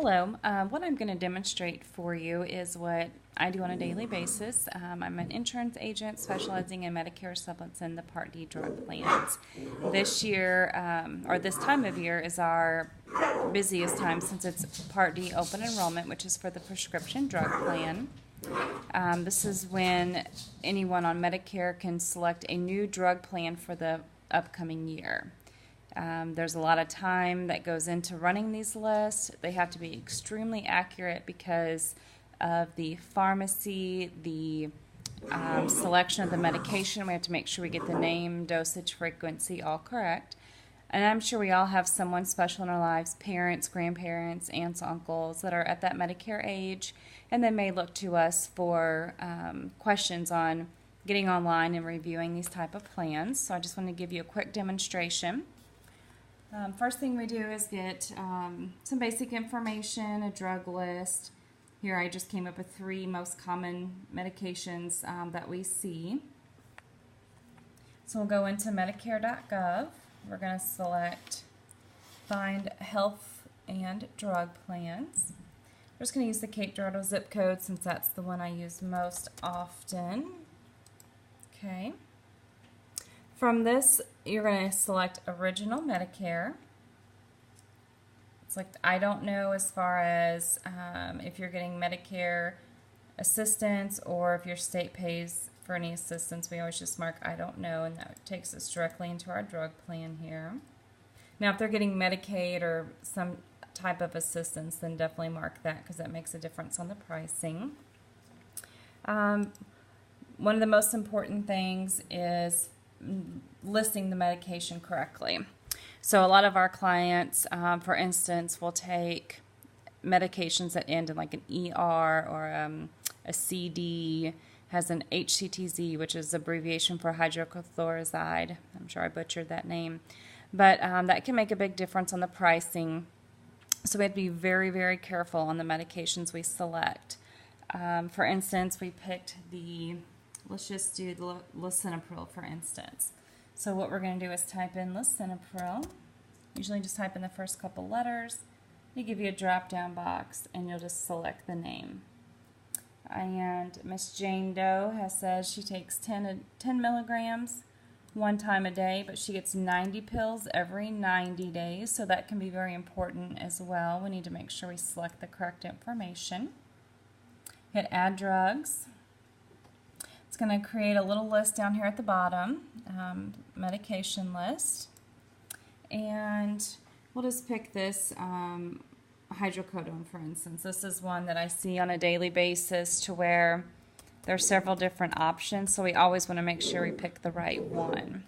Hello. What I'm going to demonstrate for you is what I do on a daily basis. I'm an insurance agent specializing in Medicare supplements and the Part D drug plans. This year, or this time of year, is our busiest time since it's Part D open enrollment, which is for the prescription drug plan. This is when anyone on Medicare can select a new drug plan for the upcoming year. There's a lot of time that goes into running these lists. They have to be extremely accurate because of the pharmacy, the selection of the medication. We have to make sure we get the name, dosage, frequency all correct. And I'm sure we all have someone special in our lives, parents, grandparents, aunts, uncles that are at that Medicare age, and they may look to us for questions on getting online and reviewing these type of plans. So I just want to give you a quick demonstration. First thing we do is get some basic information, a drug list. Here I just came up with 3 most common medications that we see. So we'll go into Medicare.gov. We're going to select Find Health and Drug Plans. We're just going to use the Cape Girardeau zip code since that's the one I use most often. Okay. From this, you're going to select Original Medicare. Select I don't know as far as if you're getting Medicare assistance or if your state pays for any assistance. We always just mark I don't know, and that takes us directly into our drug plan here. Now, if they're getting Medicaid or some type of assistance, then definitely mark that because that makes a difference on the pricing. One of the most important things is listing the medication correctly. So a lot of our clients, for instance, will take medications that end in like an ER or a CD, has an HCTZ, which is abbreviation for hydrochlorothiazide. I'm sure I butchered that name. But that can make a big difference on the pricing. So we have to be very, very careful on the medications we select. For instance, we picked let's just do the lisinopril, for instance. So what we're going to do is type in lisinopril. Usually just type in the first couple letters. They give you a drop-down box, and you'll just select the name. And Miss Jane Doe has said she takes 10 milligrams 1 time a day, but she gets 90 pills every 90 days, so that can be very important as well. We need to make sure we select the correct information. Hit Add Drugs. It's going to create a little list down here at the bottom, medication list, and we'll just pick this hydrocodone, for instance. This is one that I see on a daily basis to where there are several different options, so we always want to make sure we pick the right one.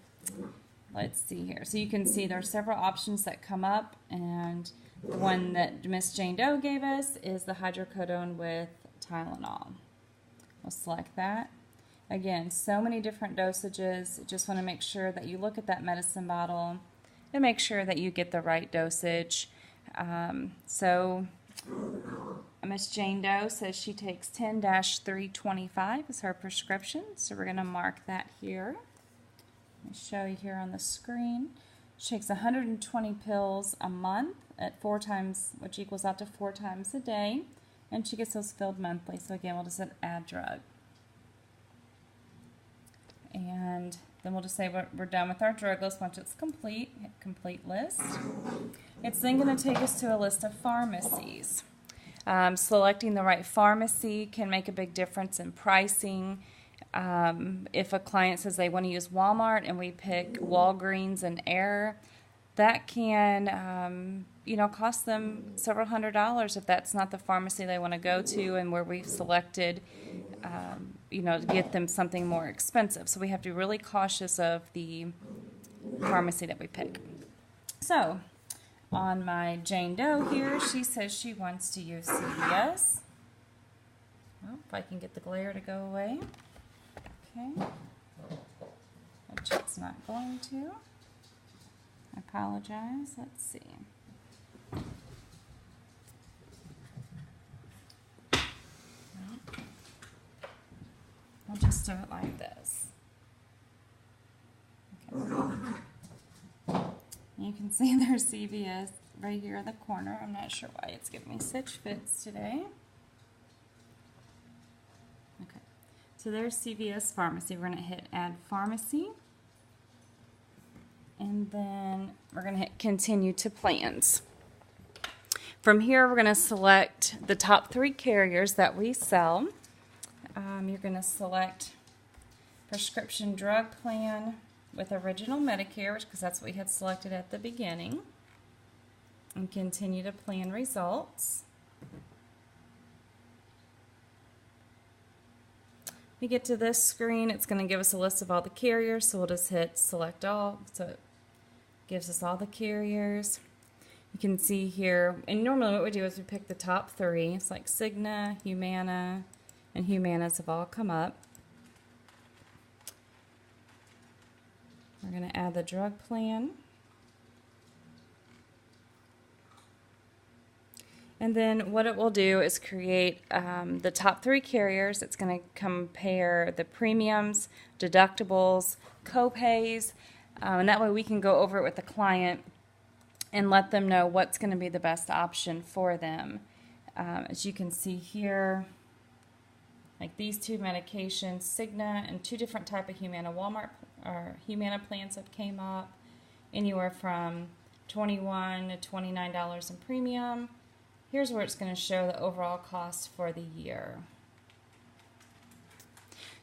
Let's see here. So you can see there are several options that come up, and the one that Miss Jane Doe gave us is the hydrocodone with Tylenol. We'll select that. Again, so many different dosages. Just want to make sure that you look at that medicine bottle and make sure that you get the right dosage. So Miss Jane Doe says she takes 10-325 as her prescription. So we're going to mark that here. Let me show you here on the screen. She takes 120 pills a month at 4 times, which equals out to 4 times a day. And she gets those filled monthly. So again, we'll just add drug. And then we'll just say we're done with our drug list once it's complete. Hit complete list. It's then going to take us to a list of pharmacies. Selecting the right pharmacy can make a big difference in pricing. If a client says they want to use Walmart and we pick Walgreens and Air, that can cost them several $100s if that's not the pharmacy they want to go to and where we've selected to get them something more expensive. So we have to be really cautious of the pharmacy that we pick. So on my Jane Doe here, she says she wants to use CVS. Well, if I can get the glare to go away. Okay. Which it's not going to. I apologize. Let's see. I'll just do it like this. Okay. You can see there's CVS right here in the corner. I'm not sure why it's giving me such fits today. Okay, so there's CVS Pharmacy. We're going to hit Add Pharmacy. And then we're going to hit Continue to Plans. From here, we're going to select the top 3 carriers that we sell. You're going to select Prescription Drug Plan with Original Medicare, because that's what we had selected at the beginning. And continue to plan results. We get to this screen, it's going to give us a list of all the carriers, so we'll just hit Select All. So it gives us all the carriers. You can see here, and normally what we do is we pick the top 3. It's like Cigna, Humana, and Humana's have all come up. We're going to add the drug plan. And then what it will do is create the top 3 carriers. It's going to compare the premiums, deductibles, co-pays, and that way we can go over it with the client and let them know what's going to be the best option for them. As you can see here, like these 2 medications, Cigna and 2 different type of Humana Humana plans that came up, anywhere from $21 to $29 in premium. Here's where it's going to show the overall cost for the year.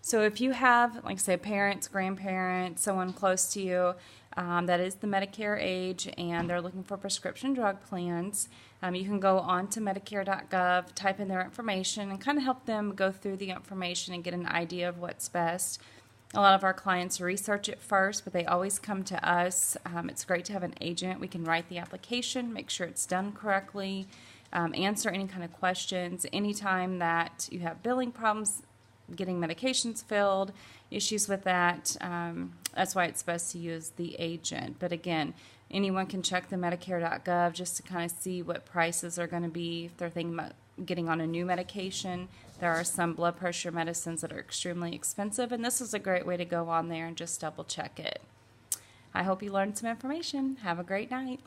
So if you have, like say, parents, grandparents, someone close to you that is the Medicare age and they're looking for prescription drug plans, you can go on to Medicare.gov, type in their information, and kind of help them go through the information and get an idea of what's best. A lot of our clients research it first, but they always come to us. It's great to have an agent. We can write the application, make sure it's done correctly, answer any kind of questions. Anytime that you have billing problems, getting medications filled, issues with that, that's why it's best to use the agent. But again, anyone can check the Medicare.gov just to kind of see what prices are going to be if they're thinking about getting on a new medication. There are some blood pressure medicines that are extremely expensive, and this is a great way to go on there and just double check it. I hope you learned some information. Have a great night.